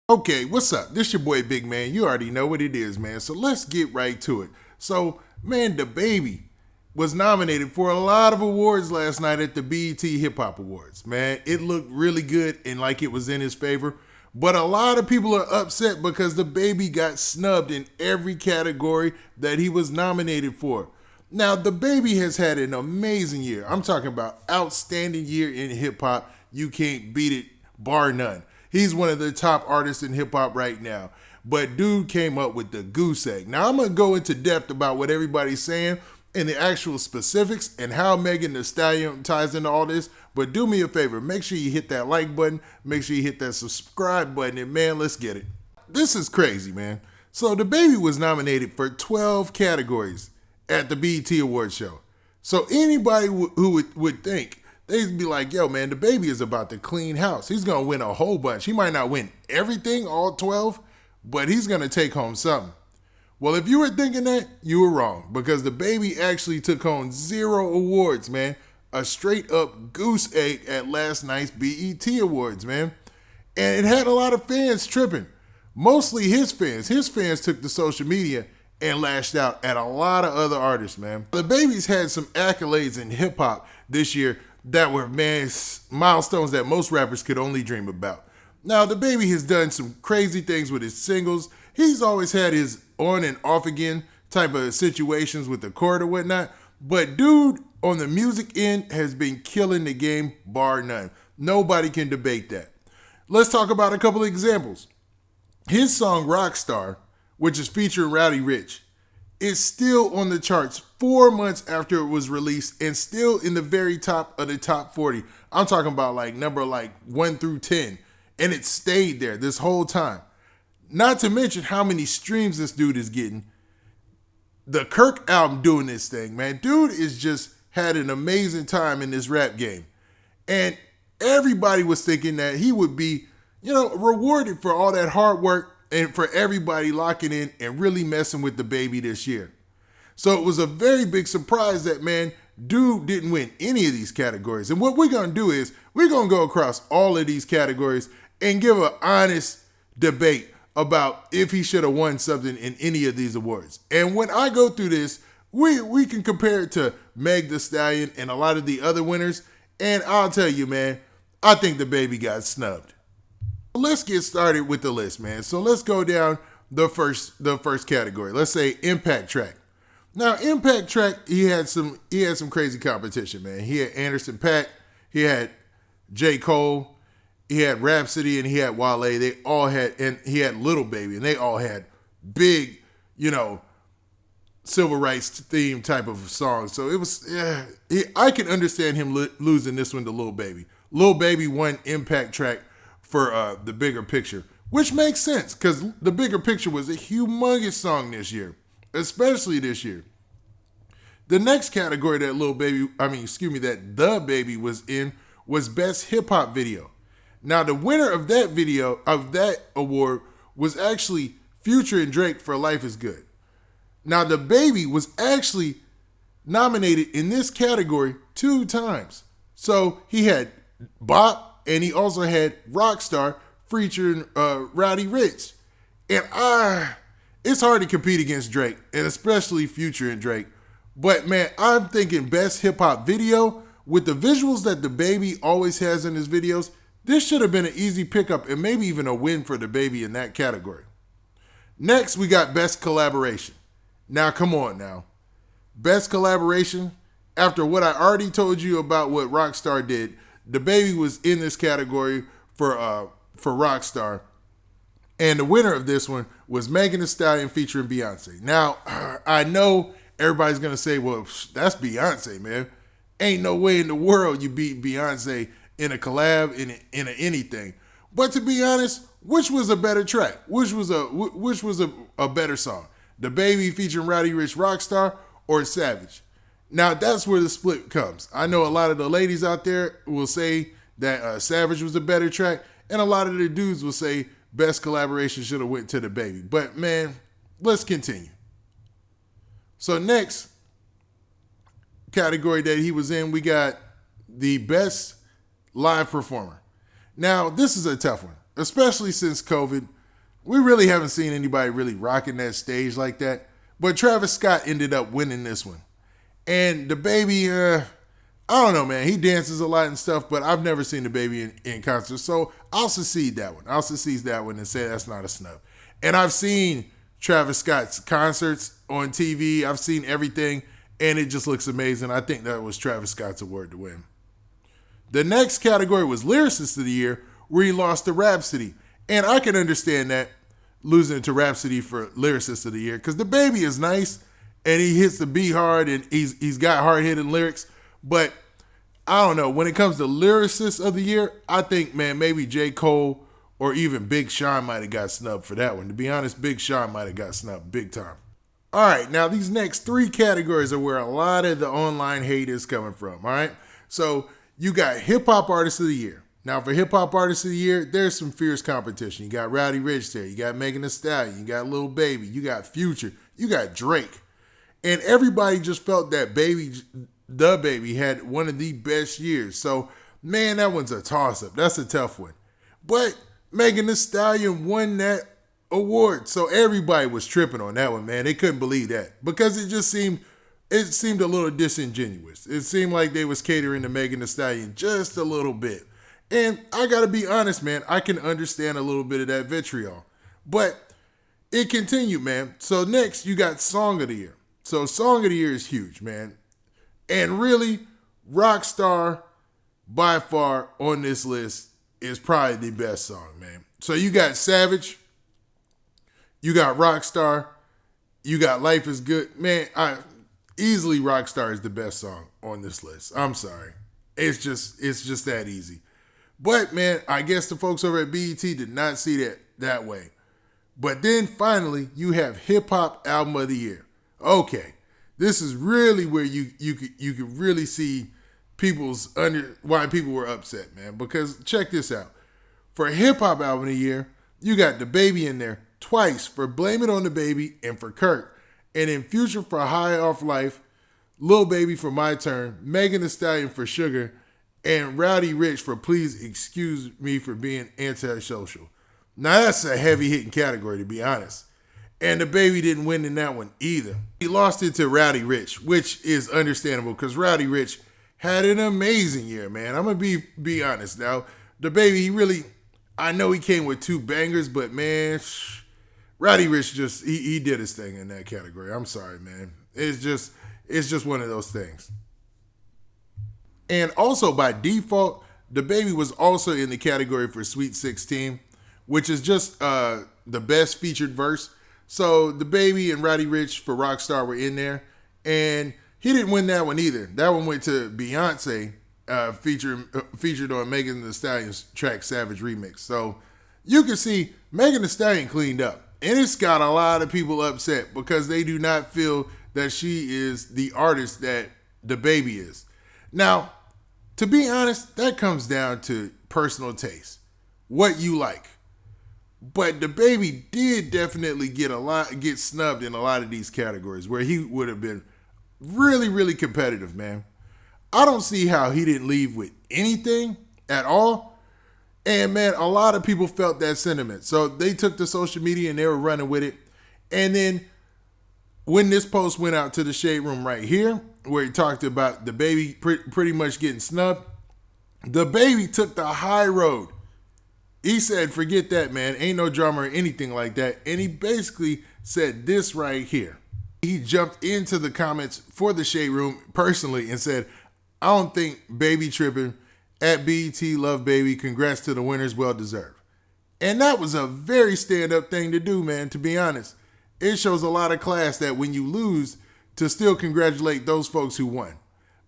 Okay, what's up? This your boy Big Man. You already know what it is, man. So let's get right to it. So, man, DaBaby was nominated for a lot of awards last night at the BET Hip Hop Awards. Man, it looked really good and like it was in his favor. But a lot of people are upset because DaBaby got snubbed in every category that he was nominated for. Now, DaBaby has had an amazing year. I'm talking about outstanding year in hip hop. You can't beat it, bar none. He's one of the top artists in hip hop right now. But dude came up with the goose egg. Now I'm gonna go into depth about what everybody's saying and the actual specifics and how Megan Thee Stallion ties into all this. But do me a favor, make sure you hit that like button, make sure you hit that subscribe button, and man, let's get it. This is crazy, man. So DaBaby was nominated for 12 categories at the BET Awards show. So anybody who would think, they'd be like, yo, man, DaBaby is about to clean house. He's going to win a whole bunch. He might not win everything, all 12, but he's going to take home something. Well, if you were thinking that, you were wrong because DaBaby actually took home 0 awards, man. A straight up goose egg at last night's BET Awards, man. And it had a lot of fans tripping. Mostly his fans. His fans took to social media and lashed out at a lot of other artists, man. DaBaby's had some accolades in hip hop this year that were, man, milestones that most rappers could only dream about. Now, DaBaby has done some crazy things with his singles. He's always had his on and off again type of situations with the chord or whatnot. But dude, on the music end, has been killing the game, bar none. Nobody can debate that. Let's talk about a couple of examples. His song Rockstar, which is featuring Rowdy Rich, is still on the charts 4 months after it was released and still in the very top of the top 40. I'm talking about like number 1 through 10. And it stayed there this whole time. Not to mention how many streams this dude is getting. The Kirk album doing this thing, man. Dude is just had an amazing time in this rap game. And everybody was thinking that he would be, rewarded for all that hard work and for everybody locking in and really messing with DaBaby this year. So it was a very big surprise that, man, dude didn't win any of these categories. And what we're going to do is we're going to go across all of these categories and give an honest debate about if he should have won something in any of these awards. And when I go through this, we can compare it to Meg Thee Stallion and a lot of the other winners. And I'll tell you, man, I think DaBaby got snubbed. Let's get started with the list, man. So let's go down the first category. Let's say Impact Track. Now, Impact Track, he had some crazy competition, man. He had Anderson .Paak, he had J. Cole, he had Rhapsody, and he had Wale. They all had, and he had Little Baby, and they all had big, civil rights theme type of songs. So it was, I can understand him losing this one to Lil Baby. Lil Baby won Impact Track for The Bigger Picture, which makes sense because The Bigger Picture was a humongous song this year, especially this year. The next category that DaBaby was in was Best Hip Hop Video. Now, the winner of that award was actually Future and Drake for Life is Good. Now, DaBaby was actually nominated in this category 2 times. So he had Bop, and he also had Rockstar featuring Rowdy Rich. And it's hard to compete against Drake, and especially Future and Drake. But man, I'm thinking Best Hip Hop Video, with the visuals that DaBaby always has in his videos, this should have been an easy pickup and maybe even a win for DaBaby in that category. Next, we got Best Collaboration. Now, come on now. Best Collaboration, after what I already told you about what Rockstar did, DaBaby was in this category for Rockstar. And the winner of this one was Megan Thee Stallion featuring Beyonce. Now, I know everybody's going to say, well, that's Beyonce, man. Ain't no way in the world you beat Beyonce in a collab, in anything. But to be honest, which was a better track? Which was a better song? DaBaby featuring Rowdy Rich Rockstar or Savage? Now, that's where the split comes. I know a lot of the ladies out there will say that Savage was a better track, and a lot of the dudes will say Best Collaboration should have went to DaBaby. But, man, let's continue. So, next category that he was in, we got the Best Live Performer. Now, this is a tough one, especially since COVID. We really haven't seen anybody really rocking that stage like that. But Travis Scott ended up winning this one. And DaBaby, I don't know, man. He dances a lot and stuff, but I've never seen DaBaby in concert. So I'll secede that one. I'll secede that one and say that's not a snub. And I've seen Travis Scott's concerts on TV. I've seen everything, and it just looks amazing. I think that was Travis Scott's award to win. The next category was Lyricist of the Year, where he lost to Rhapsody. And I can understand that, losing to Rhapsody for Lyricist of the Year, because DaBaby is nice, and he hits the beat hard, and he's got hard-hitting lyrics. But I don't know. When it comes to Lyricist of the Year, I think, man, maybe J. Cole or even Big Sean might have got snubbed for that one. To be honest, Big Sean might have got snubbed big time. All right, now these next three categories are where a lot of the online hate is coming from, all right? So you got Hip Hop Artist of the Year. Now for Hip Hop Artist of the Year, there's some fierce competition. You got Roddy Ricch there. You got Megan Thee Stallion. You got Lil Baby. You got Future. You got Drake. And everybody just felt that DaBaby had one of the best years. So, man, that one's a toss-up. That's a tough one. But Megan Thee Stallion won that award. So everybody was tripping on that one, man. They couldn't believe that. Because it seemed a little disingenuous. It seemed like they was catering to Megan Thee Stallion just a little bit. And I got to be honest, man, I can understand a little bit of that vitriol. But it continued, man. So next, you got Song of the Year. So Song of the Year is huge, man. And really, Rockstar, by far, on this list, is probably the best song, man. So you got Savage, you got Rockstar, you got Life is Good. Man, easily Rockstar is the best song on this list. I'm sorry. It's just that easy. But, man, I guess the folks over at BET did not see that way. But then, finally, you have Hip Hop Album of the Year. Okay, this is really where you could really see why people were upset, man. Because check this out. For Hip Hop Album of the Year, you got DaBaby in there twice for Blame It on DaBaby and for Kirk. And in Future for High Off Life, Lil Baby for My Turn, Megan Thee Stallion for Sugar, and Roddy Ricch for Please Excuse Me for Being Antisocial. Now that's a heavy hitting category, to be honest. And DaBaby didn't win in that one either. He lost it to Roddy Ricch, which is understandable because Roddy Ricch had an amazing year, man. I'm going to be honest now. DaBaby, I know he came with two bangers, but man, Roddy Ricch he did his thing in that category. I'm sorry, man. It's just one of those things. And also by default, DaBaby was also in the category for Sweet 16, which is just the best featured verse. So DaBaby and Roddy Ricch for Rockstar were in there, and he didn't win that one either. That one went to Beyonce, featured on Megan Thee Stallion's track Savage Remix. So you can see Megan Thee Stallion cleaned up, and it's got a lot of people upset because they do not feel that she is the artist that DaBaby is. Now, to be honest, that comes down to personal taste, what you like. But DaBaby did definitely get snubbed in a lot of these categories where he would have been really, really competitive, man. I don't see how he didn't leave with anything at all. And, man, a lot of people felt that sentiment. So they took to social media and they were running with it. And then when this post went out to the Shade Room right here, where he talked about DaBaby pretty much getting snubbed, DaBaby took the high road. He said, forget that, man. Ain't no drama or anything like that. And he basically said this right here. He jumped into the comments for the Shade Room personally and said, I don't think Baby tripping. At BET, love Baby. Congrats to the winners. Well deserved. And that was a very stand-up thing to do, man, to be honest. It shows a lot of class that when you lose, to still congratulate those folks who won.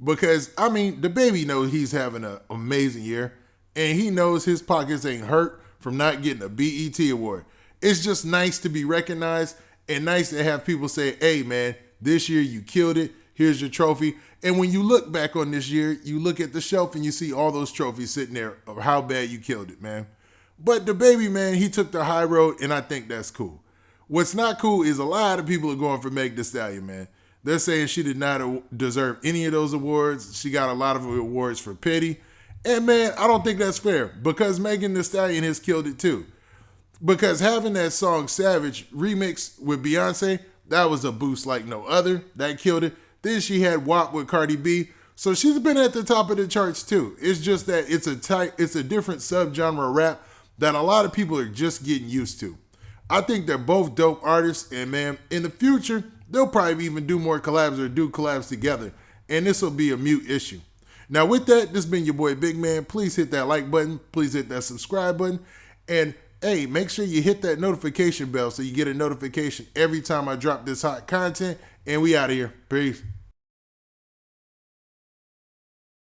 Because, I mean, DaBaby knows he's having an amazing year. And he knows his pockets ain't hurt from not getting a BET award. It's just nice to be recognized and nice to have people say, hey, man, this year you killed it. Here's your trophy. And when you look back on this year, you look at the shelf and you see all those trophies sitting there of how bad you killed it, man. But DaBaby, man, he took the high road, and I think that's cool. What's not cool is a lot of people are going for Meg Thee Stallion, man. They're saying she did not deserve any of those awards. She got a lot of awards for pity. And, man, I don't think that's fair because Megan Thee Stallion has killed it too. Because having that song Savage remix with Beyonce, that was a boost like no other. That killed it. Then she had WAP with Cardi B. So she's been at the top of the charts too. It's just that it's a different subgenre of rap that a lot of people are just getting used to. I think they're both dope artists, and man, in the future, they'll probably even do more collabs or do collabs together. And this will be a mute issue. Now with that, this has been your boy Big Man. Please hit that like button. Please hit that subscribe button. And hey, make sure you hit that notification bell so you get a notification every time I drop this hot content. And we out of here. Peace.